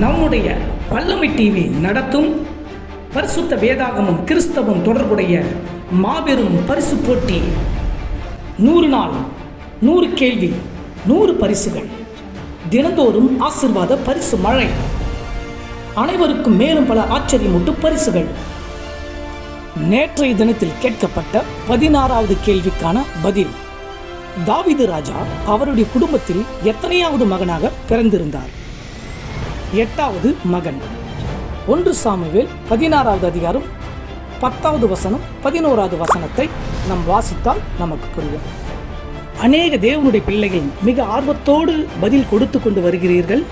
நம்முடைய வல்லமை டிவி நடத்தும் பரிசுத்த வேதாகமும் கிறிஸ்தவம் தொடர்புடைய மாபெரும் பரிசு போட்டி. 100 நாள் 100 கேள்வி 100 பரிசுகள், தினந்தோறும் ஆசீர்வாத பரிசு மழை, அனைவருக்கும் மேலும் பல ஆச்சரியமூட்டும் பரிசுகள். நேற்றைய தினத்தில் கேட்கப்பட்ட 16வது கேள்விக்கான பதில். தாவீது ராஜா அவருடைய குடும்பத்தில் எத்தனையாவது மகனாக பிறந்திருந்தார்? 8வது மகன். 1 சாமுவேல் 16வது அதிகாரம் 10வது வசனம் 11வது வசனத்தை நாம் வாசித்தால் நமக்கு புரியும். அநேக தேவனுடைய பிள்ளைகள் மிக ஆர்வத்தோடு பதில் கொடுத்து கொண்டு வருகிறீர்கள்.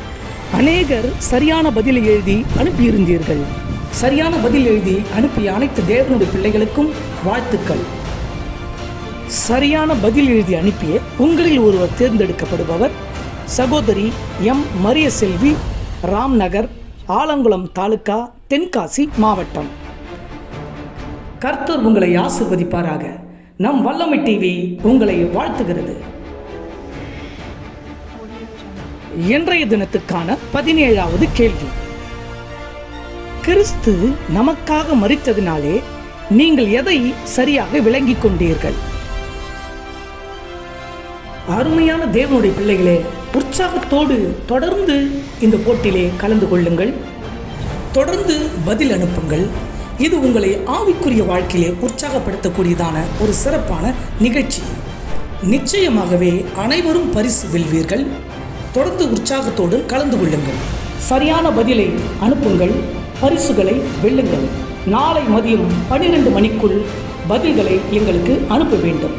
அநேகர் சரியான பதிலை எழுதி அனுப்பியிருந்தீர்கள். சரியான பதில் எழுதி அனுப்பிய அனைத்து தேவனுடைய பிள்ளைகளுக்கும் வாழ்த்துக்கள். சரியான பதில் எழுதி அனுப்பிய உங்களில் ஒருவர் தேர்ந்தெடுக்கப்படுபவர் சகோதரி எம் மரிய செல்வி, ராம்நகர், ஆலங்குளம் தாலுகா, தென்காசி மாவட்டம். கர்த்தர் உங்களை ஆசீர்வதிப்பாராக. நம் வல்லமை டிவி உங்களை வாழ்த்துகிறது. இன்றைய தினத்துக்கான 17வது கேள்வி. கிறிஸ்து நமக்காக மரித்ததினாலே நீங்கள் எதை சரியாக விளங்கிக் கொண்டீர்கள்? அருமையான தேவனுடைய பிள்ளைகளே, உற்சாகத்தோடு தொடர்ந்து இந்த போட்டியிலே கலந்து கொள்ளுங்கள். தொடர்ந்து பதில் அனுப்புங்கள். இது உங்களை ஆவிக்குரிய வாழ்க்கையிலே உற்சாகப்படுத்தக்கூடியதான ஒரு சிறப்பான நிகழ்ச்சி. நிச்சயமாகவே அனைவரும் பரிசு வெல்வீர்கள். தொடர்ந்து உற்சாகத்தோடு கலந்து கொள்ளுங்கள். சரியான பதிலை அனுப்புங்கள், பரிசுகளை வெல்லுங்கள். நாளை மதியம் 12 மணிக்குள் பதில்களை எங்களுக்கு அனுப்ப வேண்டும்.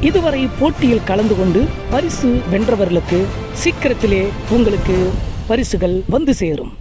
இதுவரை போட்டியில் கலந்து கொண்டு பரிசு வென்றவர்களுக்கு சீக்கிரத்திலே உங்களுக்கு பரிசுகள் வந்து சேரும்.